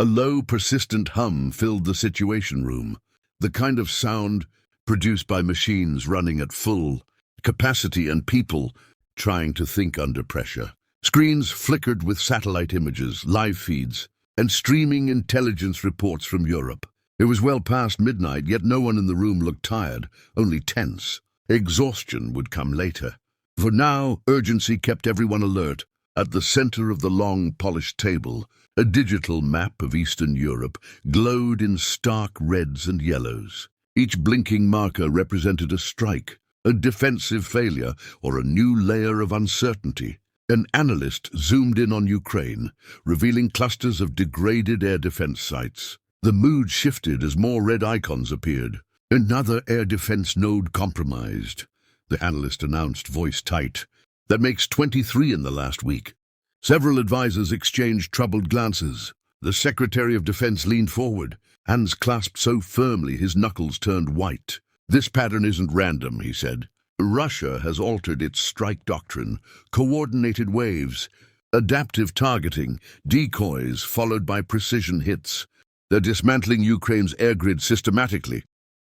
A low, persistent hum filled the Situation Room, the kind of sound produced by machines running at full capacity and people trying to think under pressure. Screens flickered with satellite images, live feeds, and streaming intelligence reports from Europe. It was well past midnight, yet no one in the room looked tired, only tense. Exhaustion would come later. For now, urgency kept everyone alert. At the center of the long, polished table, a digital map of Eastern Europe glowed in stark reds and yellows. Each blinking marker represented a strike, a defensive failure, or a new layer of uncertainty. An analyst zoomed in on Ukraine, revealing clusters of degraded air defense sites. The mood shifted as more red icons appeared. Another air defense node compromised, the analyst announced, voice tight. That makes 23 in the last week. Several advisors exchanged troubled glances. The Secretary of Defense leaned forward, hands clasped so firmly his knuckles turned white. This pattern isn't random, he said. Russia has altered its strike doctrine, coordinated waves, adaptive targeting, decoys followed by precision hits. They're dismantling Ukraine's air grid systematically.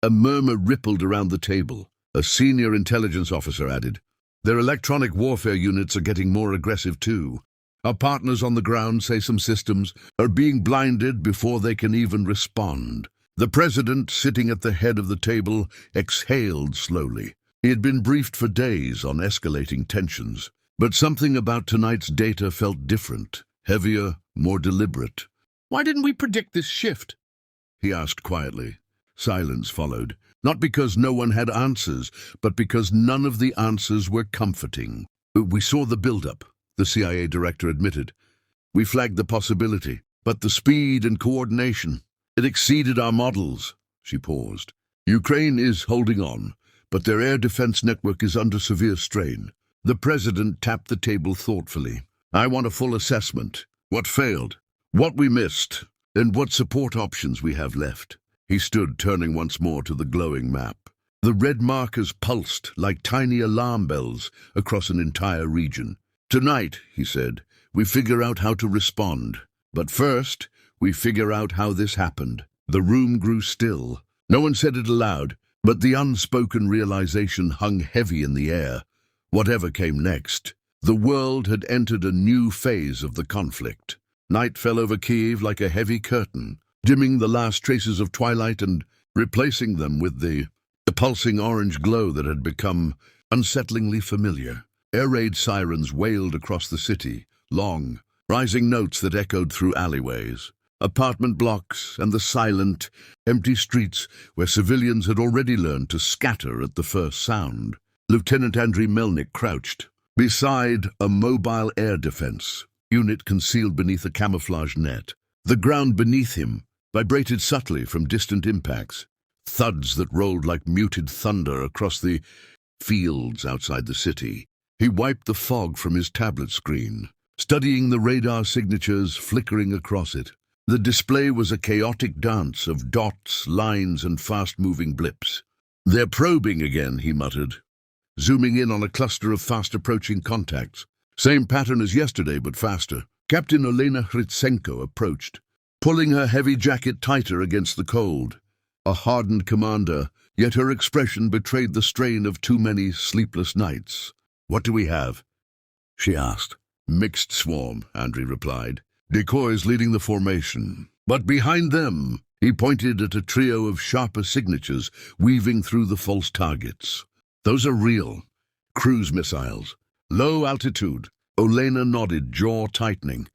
A murmur rippled around the table. A senior intelligence officer added, "Their electronic warfare units are getting more aggressive too. Our partners on the ground say some systems are being blinded before they can even respond." The president, sitting at the head of the table, exhaled slowly. He had been briefed for days on escalating tensions, but something about tonight's data felt different, heavier, more deliberate. "Why didn't we predict this shift?" he asked quietly. Silence followed, not because no one had answers, but because none of the answers were comforting. "We saw the build-up," the CIA director admitted. "We flagged the possibility, but the speed and coordination, it exceeded our models." She paused. "Ukraine is holding on, but their air defense network is under severe strain." The president tapped the table thoughtfully. "I want a full assessment. What failed, what we missed, and what support options we have left." He stood, turning once more to the glowing map. The red markers pulsed like tiny alarm bells across an entire region. "Tonight," he said, "we figure out how to respond. But first, we figure out how this happened." The room grew still. No one said it aloud, but the unspoken realization hung heavy in the air. Whatever came next, the world had entered a new phase of the conflict. Night fell over Kyiv like a heavy curtain, dimming the last traces of twilight and replacing them with the pulsing orange glow that had become unsettlingly familiar. Air raid sirens wailed across the city, long, rising notes that echoed through alleyways, apartment blocks, and the silent, empty streets where civilians had already learned to scatter at the first sound. Lieutenant Andriy Melnik crouched beside a mobile air defense unit concealed beneath a camouflage net. The ground beneath him vibrated subtly from distant impacts, thuds that rolled like muted thunder across the fields outside the city. He wiped the fog from his tablet screen, studying the radar signatures flickering across it. The display was a chaotic dance of dots, lines, and fast-moving blips. "They're probing again," he muttered, zooming in on a cluster of fast-approaching contacts. Same pattern as yesterday, but faster. Captain Olena Hritsenko approached, pulling her heavy jacket tighter against the cold. A hardened commander, yet her expression betrayed the strain of too many sleepless nights. "What do we have?" she asked. "Mixed swarm," Andriy replied. "Decoys leading the formation. But behind them," he pointed at a trio of sharper signatures weaving through the false targets. "Those are real. Cruise missiles. Low altitude." Olena nodded, jaw tightening.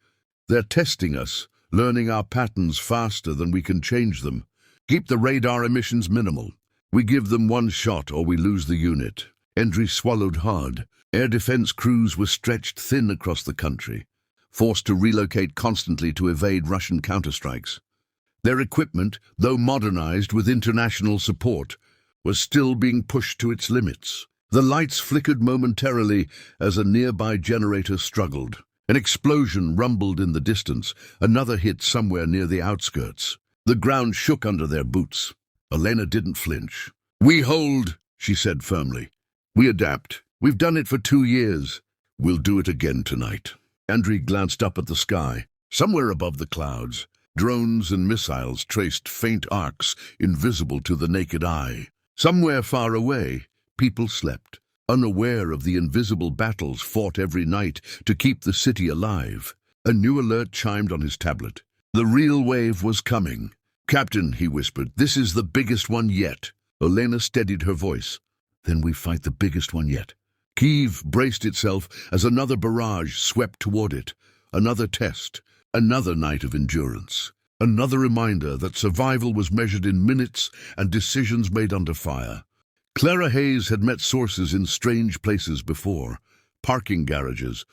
"They're testing us, learning our patterns faster than we can change them. Keep the radar emissions minimal. We give them one shot or we lose the unit." Andriy swallowed hard. Air defense crews were stretched thin across the country, forced to relocate constantly to evade Russian counterstrikes. Their equipment, though modernized with international support, was still being pushed to its limits. The lights flickered momentarily as a nearby generator struggled. An explosion rumbled in the distance, another hit somewhere near the outskirts. The ground shook under their boots. Olena didn't flinch. "We hold," she said firmly. "We adapt. We've done it for 2 years. We'll do it again tonight." Andriy glanced up at the sky. Somewhere above the clouds, Drones and missiles traced faint arcs invisible to the naked eye. Somewhere far away, people slept, unaware of the invisible battles fought every night to keep the city alive. A new alert chimed on his tablet. The real wave was coming. "Captain," he whispered, "this is the biggest one yet." Olena steadied her voice. "Then we fight the biggest one yet." Kyiv braced itself as another barrage swept toward it. Another test, another night of endurance. Another reminder that survival was measured in minutes and decisions made under fire. Clara Hayes had met sources in strange places before. Parking garages,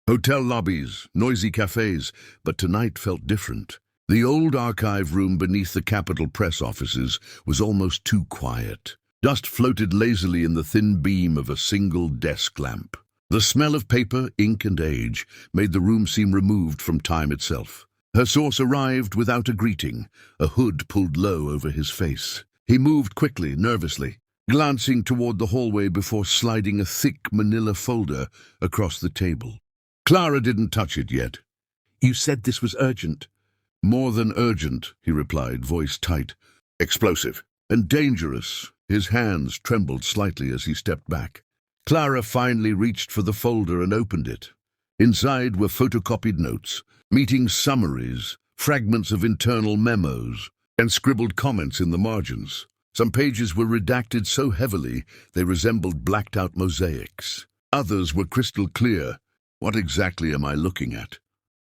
hotel lobbies, noisy cafes, but tonight felt different. The old archive room beneath the Capitol press offices was almost too quiet. Dust floated lazily in the thin beam of a single desk lamp. The smell of paper, ink, and age made the room seem removed from time itself. Her source arrived without a greeting, a hood pulled low over his face. He moved quickly, nervously, glancing toward the hallway before sliding a thick manila folder across the table. Clara didn't touch it yet. "You said this was urgent." "More than urgent," he replied, voice tight. "Explosive and dangerous." His hands trembled slightly as he stepped back. Clara finally reached for the folder and opened it. Inside were photocopied notes, meeting summaries, fragments of internal memos, and scribbled comments in the margins. Some pages were redacted so heavily they resembled blacked-out mosaics. Others were crystal clear. "What exactly am I looking at?"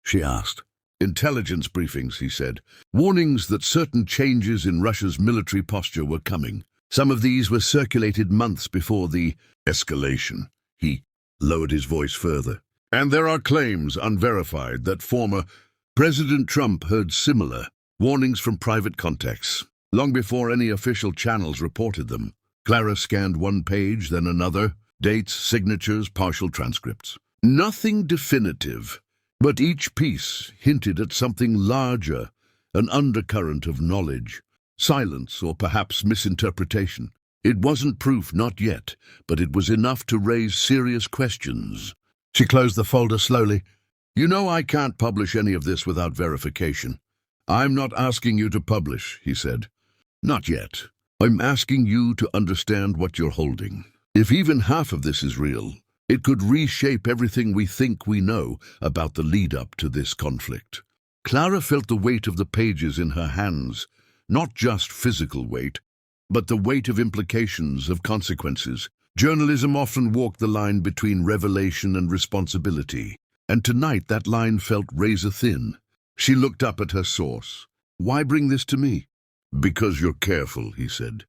she asked. "Intelligence briefings," he said. Warnings that certain changes in Russia's military posture were coming. Some of these were circulated months before the escalation. He lowered his voice further. "And there are claims, unverified, that former President Trump heard similar warnings from private contacts, long before any official channels reported them." Clara scanned one page, then another, dates, signatures, partial transcripts. Nothing definitive, but each piece hinted at something larger, an undercurrent of knowledge, silence, or perhaps misinterpretation. It wasn't proof, not yet, but it was enough to raise serious questions. She closed the folder slowly. "You know I can't publish any of this without verification." "I'm not asking you to publish," he said. "Not yet. I'm asking you to understand what you're holding. If even half of this is real, it could reshape everything we think we know about the lead-up to this conflict." Clara felt the weight of the pages in her hands, not just physical weight, but the weight of implications, of consequences. Journalism often walked the line between revelation and responsibility, and tonight that line felt razor-thin. She looked up at her source. "Why bring this to me?" "Because you're careful," he said.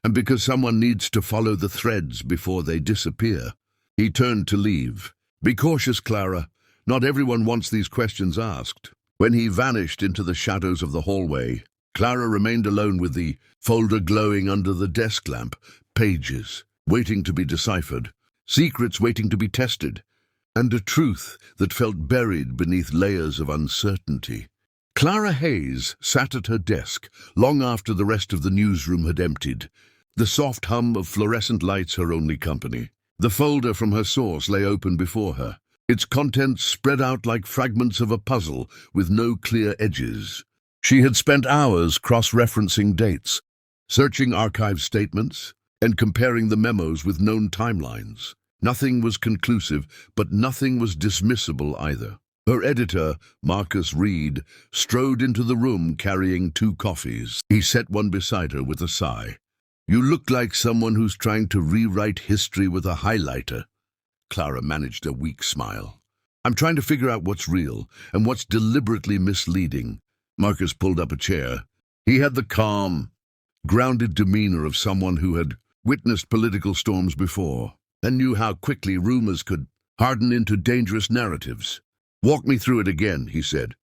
"And because someone needs to follow the threads before they disappear." He turned to leave. "Be cautious, Clara. Not everyone wants these questions asked." When he vanished into the shadows of the hallway, Clara remained alone with the folder glowing under the desk lamp. Pages waiting to be deciphered, secrets waiting to be tested, and a truth that felt buried beneath layers of uncertainty. Clara Hayes sat at her desk long after the rest of the newsroom had emptied, the soft hum of fluorescent lights her only company. The folder from her source lay open before her, its contents spread out like fragments of a puzzle with no clear edges. She had spent hours cross-referencing dates, searching archive statements, and comparing the memos with known timelines. Nothing was conclusive, but nothing was dismissible either. Her editor, Marcus Reed, strode into the room carrying 2 coffees. He set one beside her with a sigh. "You look like someone who's trying to rewrite history with a highlighter." Clara managed a weak smile. "I'm trying to figure out what's real and what's deliberately misleading." Marcus pulled up a chair. He had the calm, grounded demeanor of someone who had witnessed political storms before and knew how quickly rumors could harden into dangerous narratives. "Walk me through it again," he said.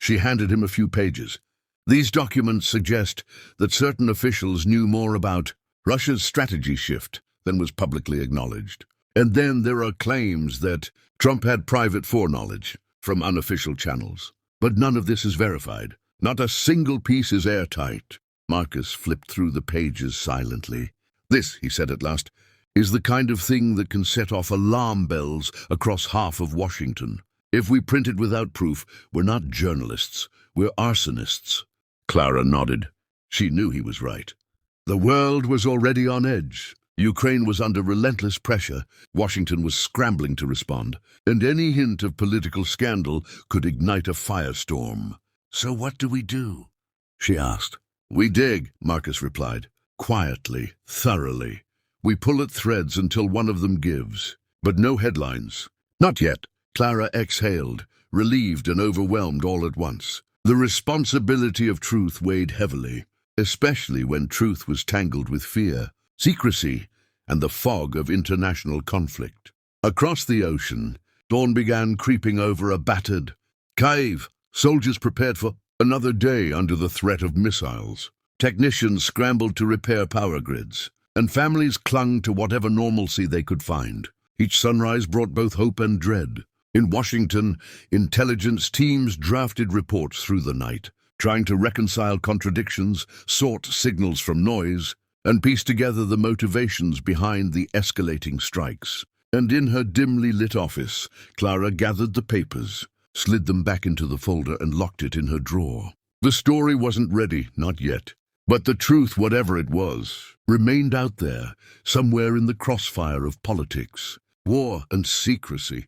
She handed him a few pages. "These documents suggest that certain officials knew more about Russia's strategy shift than was publicly acknowledged. And then there are claims that Trump had private foreknowledge from unofficial channels. But none of this is verified. Not a single piece is airtight." Marcus flipped through the pages silently. "This," he said at last, "is the kind of thing that can set off alarm bells across half of Washington. If we print it without proof, we're not journalists. We're arsonists." Clara nodded. She knew he was right. The world was already on edge. Ukraine was under relentless pressure. Washington was scrambling to respond, and any hint of political scandal could ignite a firestorm. "So what do we do?" she asked. "We dig," Marcus replied. "Quietly, thoroughly. We pull at threads until one of them gives. But no headlines. Not yet." Clara exhaled, relieved and overwhelmed all at once. The responsibility of truth weighed heavily, especially when truth was tangled with fear, secrecy, and the fog of international conflict. Across the ocean, dawn began creeping over a battered Kyiv. Soldiers prepared for another day under the threat of missiles. Technicians scrambled to repair power grids, and families clung to whatever normalcy they could find. Each sunrise brought both hope and dread. In Washington, intelligence teams drafted reports through the night, trying to reconcile contradictions, sort signals from noise, and piece together the motivations behind the escalating strikes. And in her dimly lit office, Clara gathered the papers, slid them back into the folder and locked it in her drawer. The story wasn't ready, not yet. But the truth, whatever it was, remained out there, somewhere in the crossfire of politics, war and secrecy.